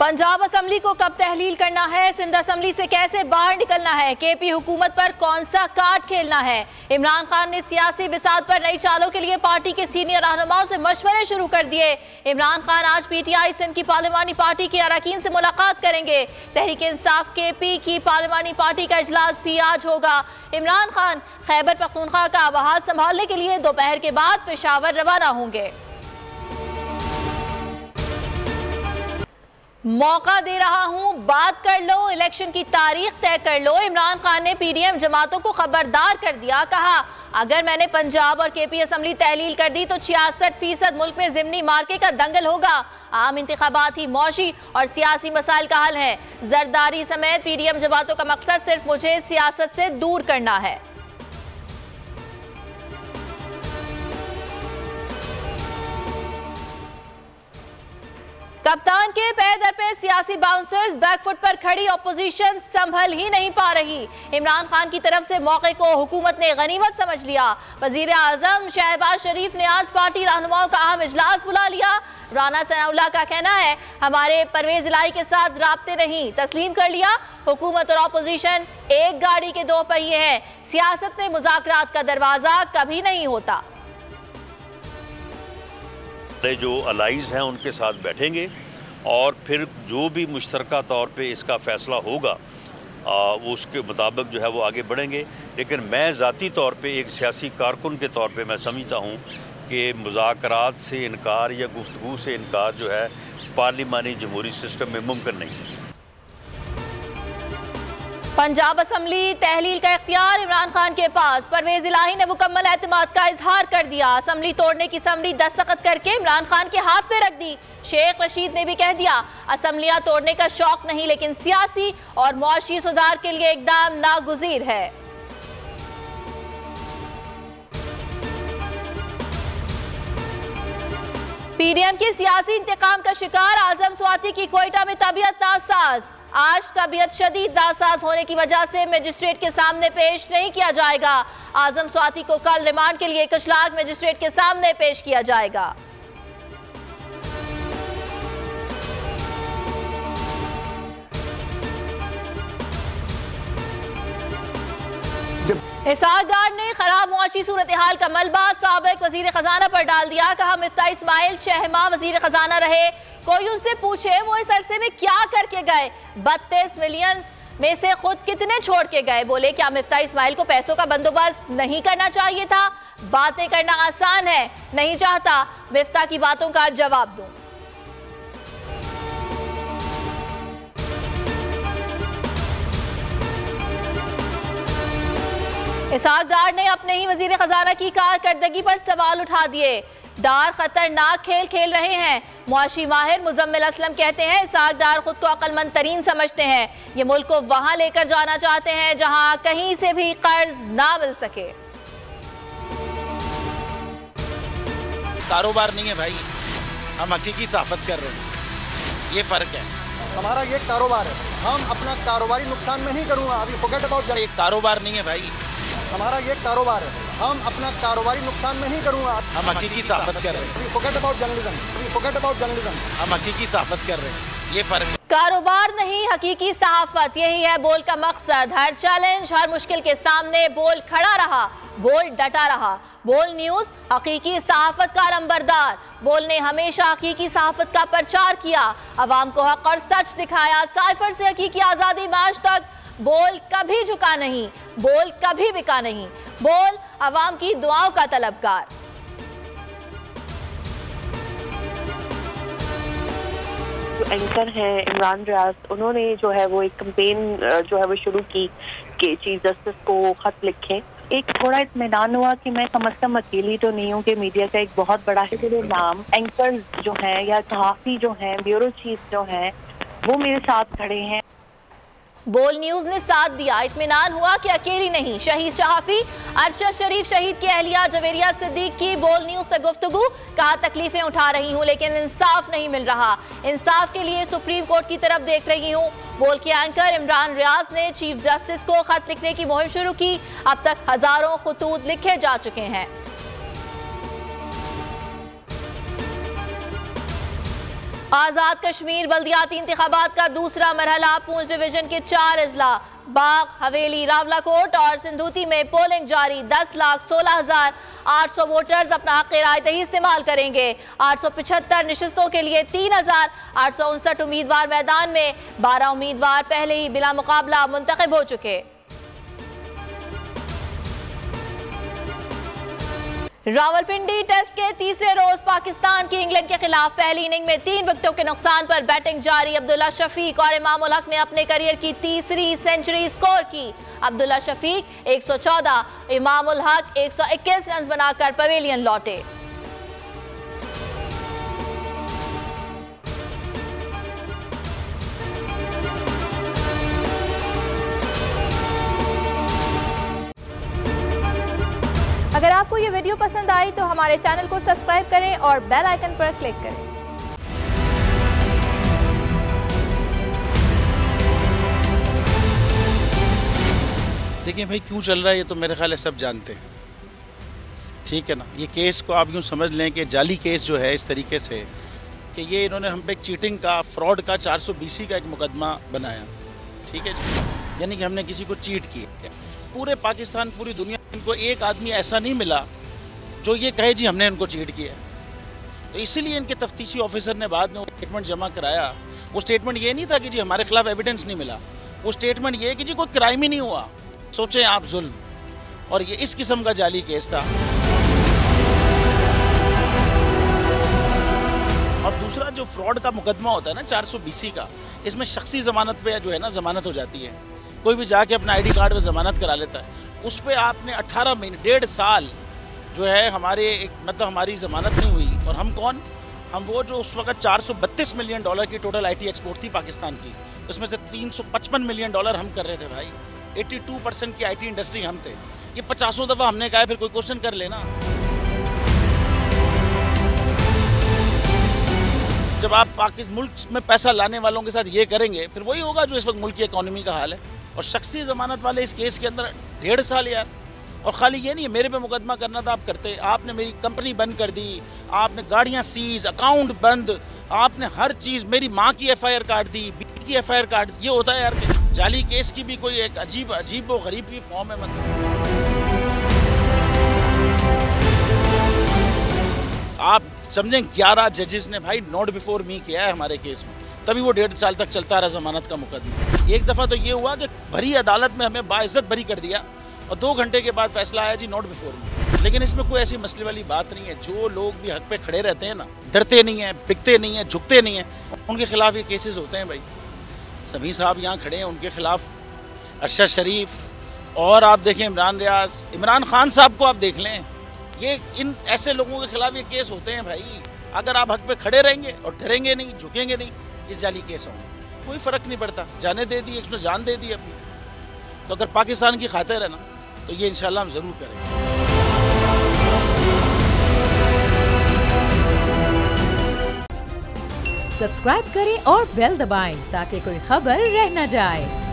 Punjab assembly को कब तहलील करना है, सिंध असम्बली से कैसे बाहर निकलना है, केपी हुकूमत पर कौन सा कार्ड खेलना है। इमरान खान ने सियासी बिसात पर नई चालों के लिए पार्टी के सीनियर रहनुमाओं से मशवरे शुरू कर दिए। इमरान खान आज पीटीआई सिंध की पार्लिमानी पार्टी के अरकान से मुलाकात करेंगे। तहरीक इंसाफ केपी की पार्लिमानी पार्टी का इजलास भी आज होगा। इमरान खान खैबर पख्तूनख्वा का आवाज संभालने के लिए दोपहर के बाद पेशावर रवाना होंगे। मौका दे रहा हूं, बात कर लो, इलेक्शन की तारीख तय कर लो। इमरान खान ने पीडीएम जमातों को खबरदार कर दिया। कहा, अगर मैंने पंजाब और केपी असम्बली तहलील कर दी तो 66% मुल्क में जिमनी मार्के का दंगल होगा। आम इंतखाबात ही मौशी और सियासी मसाइल का हल है। जरदारी समेत पीडीएम जमातों का मकसद सिर्फ मुझे सियासत से दूर करना है। कप्तान के पैर दर पे सियासी बाउंसर्स, बैकफुट पर खड़ी ऑपोजिशन संभल ही नहीं पा रही। इमरान खान की तरफ से मौके को हुकूमत ने गनीमत समझ लिया। वजीर आजम शहबाज शरीफ ने आज पार्टी रहनुमाओं का अहम इजलास बुला लिया। राना सनाउल्लाह का कहना है, हमारे परवेज इलाही के साथ राब्ते नहीं, तस्लीम कर लिया। हुकूमत और ऑपोजिशन एक गाड़ी के दो पहिए हैं। सियासत में मुज़ाकरात का दरवाजा कभी नहीं होता। जो अलाइज हैं उनके साथ बैठेंगे और फिर जो भी मुश्तरका तौर पे इसका फैसला होगा वो उसके मुताबिक जो है वो आगे बढ़ेंगे। लेकिन मैं ज़ाती तौर पे एक सियासी कारकुन के तौर पे मैं समझता हूँ कि मुज़ाकरात से इनकार या गुफ्तगू से इनकार जो है पार्लिमानी जमहूरी सिस्टम में मुमकिन नहीं है। पंजाब असम्बली तहलील का इख्तियार इमरान खान के पास। परवेज इलाही ने मुकम्मल एतमाद का इजहार कर दिया। असम्बली तोड़ने की समरी दस्तखत करके इमरान खान के हाथ पे रख दी। शेख रशीद ने भी कह दिया, असम्बलियां तोड़ने का शौक नहीं, लेकिन सियासी और मुआशी सुधार के लिए इकदाम नागुज़ीर है। पीडीएम के सियासी इंतकाम का शिकार आजम स्वाति की कोयटा में तबीयत नासाज। आज तबीयत शदीद नासाज होने की वजह से मजिस्ट्रेट के सामने पेश नहीं किया जाएगा। आजम स्वाति को कल रिमांड के लिए कशलाग मजिस्ट्रेट के सामने पेश किया जाएगा। इसहाक डार ने खराब मुआशी सूरत हाल का मलबा साबिक वजीर खजाना पर डाल दिया। कहा, मिफ्ता इस्माइल 6 माह वजीर खजाना रहे, कोई उनसे पूछे वो इस अरसे में क्या करके गए। 32 मिलियन में से खुद कितने छोड़ के गए। बोले, क्या मिफ्ता इस्माइल को पैसों का बंदोबस्त नहीं करना चाहिए था। बातें करना आसान है, नहीं चाहता मिफ्ता की बातों का जवाब दूं। इसहाक डार ने अपने ही वजीर खजाना की कारकर्दगी पर सवाल उठा दिए। डार खतरनाक खेल खेल रहे हैं। मुआशी माहिर मुजम्मिल असलम कहते हैं, इसहाक डार खुद को अक्लमंद तरीन समझते हैं। ये मुल्क को वहां लेकर जाना चाहते हैं जहां कहीं से भी कर्ज ना मिल सके। कारोबार नहीं है भाई, हम हकीकी सहाफत कर रहे हैं, ये फर्क है। हमारा ये कारोबार है, हम अपना कारोबारी नुकसान में नहीं करूंगा। अभी फॉरगेट अबाउट, एक कारोबार नहीं है भाई, हमारा ये कारोबार है, हम अपना कारोबारी नुकसान में नहीं करूंगा। हम हकीकी सहाफत कर रहे हैं। Forget about journalism, forget about journalism, हम हकीकी सहाफत कर रहे हैं, ये फर्क है। कारोबार नहीं, हकीकी सहाफत, यही है बोल का मकसद। हर चैलेंज, हर मुश्किल के सामने बोल खड़ा रहा, बोल डटा रहा। बोल न्यूज हकीकी सहाफत का नंबरदार। बोल ने हमेशा हकीकी सहाफत का प्रचार किया, अवाम को हक और सच दिखाया। साइफर से हकीकी आजादी में आज तक बोल कभी झुका नहीं, बोल कभी बिका नहीं। बोल अवाम की दुआओं का तलबगार। जो एंकर हैं इमरान रियाज, उन्होंने जो है वो एक कैंपेन जो है वो शुरू की कि चीफ जस्टिस को खत लिखें। एक थोड़ा इत्मीनान हुआ कि मैं कम से कम अकेली तो नहीं हूँ कि मीडिया का एक बहुत बड़ा नाम एंकर्स जो हैं या सहाफ़ी जो हैं, ब्यूरो चीफ जो हैं, वो मेरे साथ खड़े हैं। बोल न्यूज ने साथ दिया, इत्मीनान हुआ कि अकेली नहीं। शहीद सहाफी अरशद शरीफ शहीद की अहलिया जवेरिया सिद्दीक की बोल न्यूज से गुफ्तगू। कहा, तकलीफें उठा रही हूं लेकिन इंसाफ नहीं मिल रहा, इंसाफ के लिए सुप्रीम कोर्ट की तरफ देख रही हूं। बोल के एंकर इमरान रियाज ने चीफ जस्टिस को खत लिखने की मुहिम शुरू की। अब तक हजारों खतूत लिखे जा चुके हैं। आजाद कश्मीर बल्दियाती इंतखाबात का दूसरा मरहला। पूंछ डिवीजन के 4 अजला बाग, हवेली, रावलाकोट और सिंधुती में पोलिंग जारी। 10,16,800 वोटर्स अपना हक राय दही इस्तेमाल करेंगे। 875 नशिस्तों के लिए 3,859 उम्मीदवार मैदान में। 12 उम्मीदवार पहले ही बिला मुकाबला मुंतखब हो चुके। रावलपिंडी टेस्ट के तीसरे रोज पाकिस्तान की इंग्लैंड के खिलाफ पहली इनिंग में 3 विकेटों के नुकसान पर बैटिंग जारी। अब्दुल्ला शफीक और इमाम उल हक ने अपने करियर की तीसरी सेंचुरी स्कोर की। अब्दुल्ला शफीक 114, इमाम उल हक 121 रन बनाकर पवेलियन लौटे। अगर आपको ये वीडियो पसंद आई तो हमारे चैनल को सब्सक्राइब करें और बेल आइकन पर क्लिक करें। देखिए भाई, क्यों चल रहा है ये तो मेरे ख्याल है सब जानते हैं, ठीक है ना। ये केस को आप यूँ समझ लें कि जाली केस जो है इस तरीके से कि ये इन्होंने हम पे चीटिंग का, फ्रॉड का 420 का एक मुकदमा बनाया, ठीक है जी। यानी कि हमने किसी को चीट किया। पूरे पाकिस्तान, पूरी दुनिया, इनको एक आदमी ऐसा नहीं मिला जो ये कहे जी हमने इनको चीट किया। तो इसीलिए इनके तफ्तीशी ऑफिसर ने बाद में वो स्टेटमेंट जमा कराया। वो स्टेटमेंट ये नहीं था कि जी हमारे खिलाफ एविडेंस नहीं मिला, वो स्टेटमेंट ये कि जी कोई क्राइम ही नहीं हुआ। सोचें आप, जुल्म। और ये इस किस्म का जाली केस था। और दूसरा जो फ्रॉड का मुकदमा होता है ना 420 का, इसमें शख्सी ज़मानत पे जो है ना ज़मानत हो जाती है। कोई भी जाके अपना ID कार्ड पे ज़मानत करा लेता है। उस पर आपने 18 महीने, 1.5 साल जो है हमारे मतलब हमारी ज़मानत नहीं हुई। और हम कौन? हम वो जो उस वक्त $432 मिलियन की टोटल IT एक्सपोर्ट थी पाकिस्तान की, उसमें से $355 मिलियन हम कर रहे थे भाई। 82% की IT इंडस्ट्री हम थे। ये 50 दफ़ा हमने कहा, फिर कोई क्वेश्चन कर लेना। जब आप पाकिस्तान मुल्क में पैसा लाने वालों के साथ ये करेंगे, फिर वही होगा जो इस वक्त मुल्क की इकॉनमी का हाल है। और शख्सी ज़मानत वाले इस केस के अंदर 1.5 साल यार। और ख़ाली ये नहीं है मेरे पे मुकदमा करना था, आप करते। आपने मेरी कंपनी बंद कर दी, आपने गाड़ियाँ सीज, अकाउंट बंद, आपने हर चीज़, मेरी माँ की FIR काट दी, बीवी की FIR काट दी। ये होता है यार, जाली केस की भी कोई एक अजीब व गरीब की फॉर्म है। मतलब आप समझें 11 जजेस ने भाई नॉट बिफोर मी किया है हमारे केस में, तभी वो 1.5 साल तक चलता रहा ज़मानत का मुकदमा। एक दफ़ा तो ये हुआ कि भरी अदालत में हमें बाइज्जत बरी कर दिया और 2 घंटे के बाद फैसला आया जी नॉट बिफोर मी। लेकिन इसमें कोई ऐसी मसले वाली बात नहीं है। जो लोग भी हक पे खड़े रहते हैं ना, डरते नहीं हैं, बिकते नहीं हैं, झुकते नहीं हैं, उनके खिलाफ ये केसेस होते हैं भाई। सभी साहब यहाँ खड़े हैं, उनके खिलाफ अरशद शरीफ और आप देखें इमरान रियाज, इमरान खान साहब को आप देख लें। ये इन ऐसे लोगों के खिलाफ ये केस होते हैं भाई। अगर आप हक पे खड़े रहेंगे और डरेंगे नहीं, झुकेंगे नहीं, ये जाली केस होंगे, कोई फ़र्क नहीं पड़ता। जाने दे दी, एक जान दे दी अपनी। तो अगर पाकिस्तान की खातिर है ना, तो ये इंशाल्लाह हम ज़रूर करेंगे। सब्सक्राइब करें और बेल दबाएं ताकि कोई खबर रह न जाए।